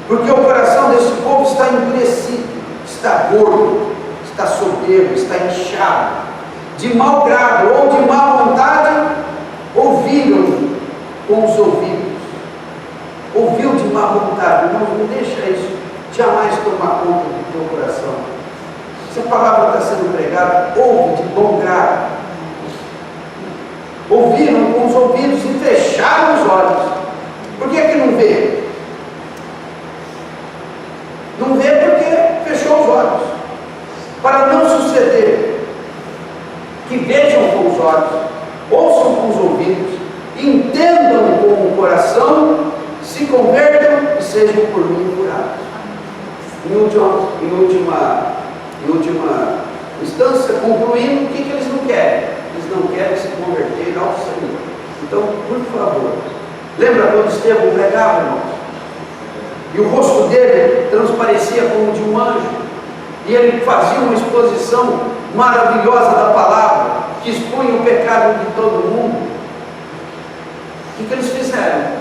Porque o coração desse povo está endurecido, está gordo, está soberbo, está inchado, de mau grado ou de má vontade, ouviram com os ouvidos. Ouviu de má vontade, irmãos, não deixa isso jamais tomar conta do teu coração. Se a palavra está sendo pregada, ouve de bom grado. Ouviram com os ouvidos e fecharam os olhos. Por que não vê? Não vê porque fechou os olhos. Para não suceder que vejam com os olhos, ouçam com os ouvidos, entendam com o coração, se convertam e sejam por mim curados. Em última instância, concluindo, o que eles não querem? Eles não querem se converter ao Senhor. Então, por favor, lembra quando Estevão pregava, irmãos? E o rosto dele transparecia como de um anjo, e ele fazia uma exposição maravilhosa da palavra, que expunha o pecado de todo mundo. O que eles fizeram?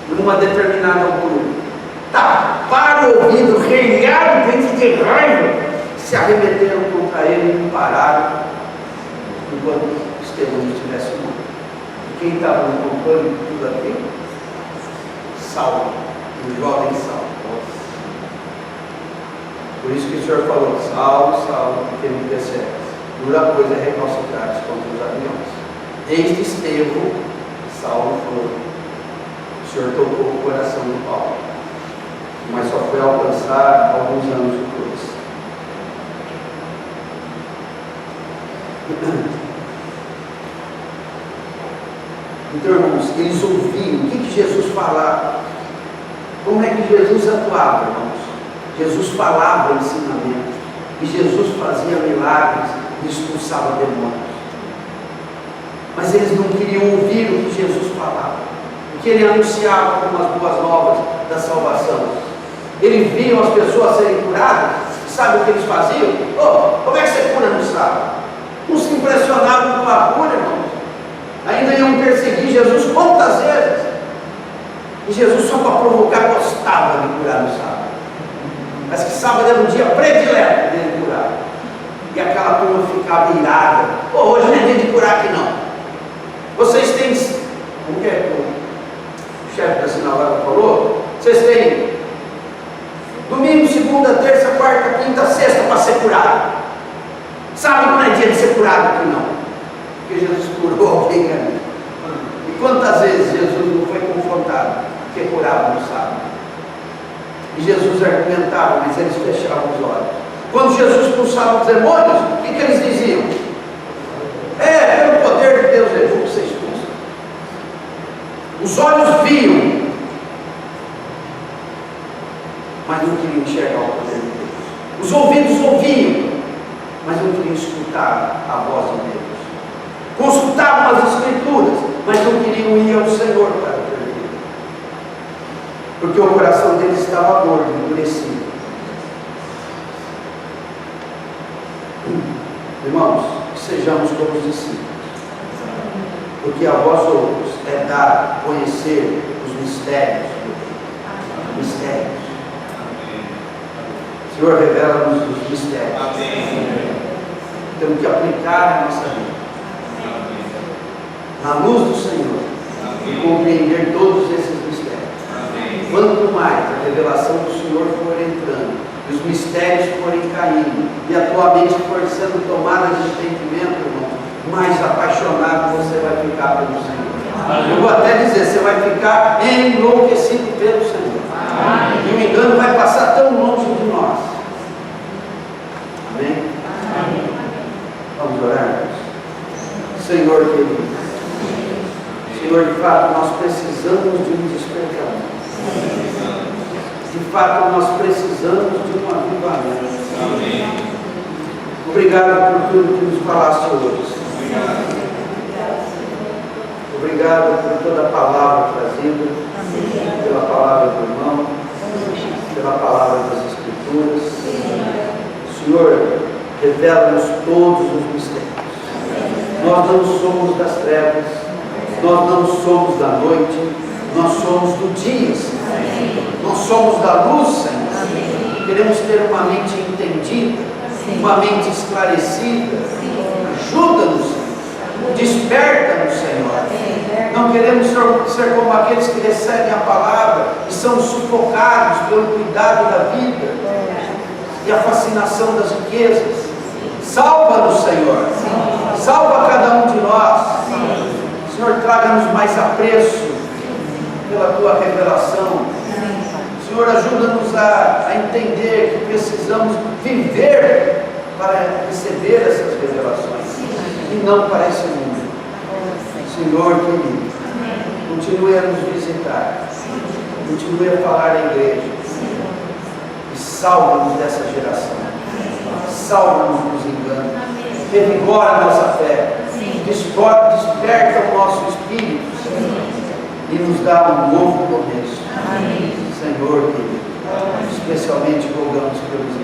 Numa determinada altura, taparam o ouvido, renharam o dente de raiva, se arremeteram contra ele e não pararam enquanto Estevão estivesse morto. E quem estava no controle de tudo aquilo? Saulo, o jovem Saulo. Por isso que o Senhor falou: Saulo, Saulo, porque me persegues, dura coisa é recalcitrar contra os aviões. Desde Estevão, Saulo falou: o Senhor tocou o coração de Paulo, mas só foi alcançar alguns anos depois. Então, irmãos, eles ouviam o que Jesus falava. Como é que Jesus atuava, irmãos? Jesus falava ensinamentos, e Jesus fazia milagres e expulsava demônios. Mas eles não queriam ouvir o que Jesus falava, porque ele anunciava como as boas novas da salvação. Eles viam as pessoas serem curadas, sabe o que eles faziam? Como é que você cura no sábado? Não se impressionavam com a cura, irmãos. Ainda iam perseguir Jesus quantas vezes? E Jesus, só para provocar, gostava de curar no sábado. Mas que sábado era um dia predileto dele curar. E aquela turma ficava irada. Hoje não é dia de curar aqui não. Vocês têm, como que é o chefe da sinagoga falou? Vocês têm domingo, segunda, terça, quarta, quinta, sexta para ser curado. Sábado não é dia de ser curado aqui não. Porque Jesus curou alguém ali. E quantas vezes Jesus não foi confrontado porque curava no sábado? E Jesus argumentava, mas eles fechavam os olhos. Quando Jesus expulsava os demônios, o que eles diziam? Pelo poder de Deus, eu vou ser expulso. Os olhos viam, mas não queriam enxergar o poder de Deus. Os ouvidos ouviam, mas não queriam escutar a voz de Deus. Consultavam as Escrituras, mas não queriam ir ao Senhor para perder. Porque o coração deles estava gordo, endurecido. sejamos como os discípulos. Porque a vós outros é dar, conhecer os mistérios. Mistérios. Senhor, revela-nos os mistérios. Temos que aplicar a nossa vida na luz do Senhor e compreender todos esses mistérios. Quanto mais a revelação do Senhor for entrando, e os mistérios forem caindo, e a tua mente for sendo tomada de entendimento, irmão, mais apaixonado você vai ficar pelo Senhor. Eu vou até dizer, você vai ficar enlouquecido pelo Senhor. E o engano vai passar tão longe de nós. Amém? Vamos orar? Senhor querido, Senhor, de fato, nós precisamos de um despertamento. De fato, nós precisamos de um avivamento. Obrigado por tudo que nos falaste hoje. Obrigado por toda a palavra trazida, pela palavra do irmão, pela palavra das Escrituras. Senhor, revela-nos todos os mistérios. Nós não somos das trevas, nós não somos da noite, nós somos do dia, Senhor. Nós somos da luz, Senhor. Queremos ter uma mente entendida, uma mente esclarecida. Ajuda-nos, Senhor. Desperta-nos, Senhor. Não queremos ser como aqueles que recebem a palavra e são sufocados pelo cuidado da vida e a fascinação das riquezas. Salva-nos, Senhor. Salva cada um de nós. Senhor, traga-nos mais apreço pela tua revelação. Senhor, ajuda-nos a entender que precisamos viver para receber essas revelações e não para esse mundo. Senhor querido, continue a nos visitar, continue a falar à igreja e salva-nos dessa geração, salva-nos dos enganos, revigora a nossa fé, desperta o nosso espírito, Senhor, e nos dá um novo começo. Senhor querido, especialmente rogamos pelos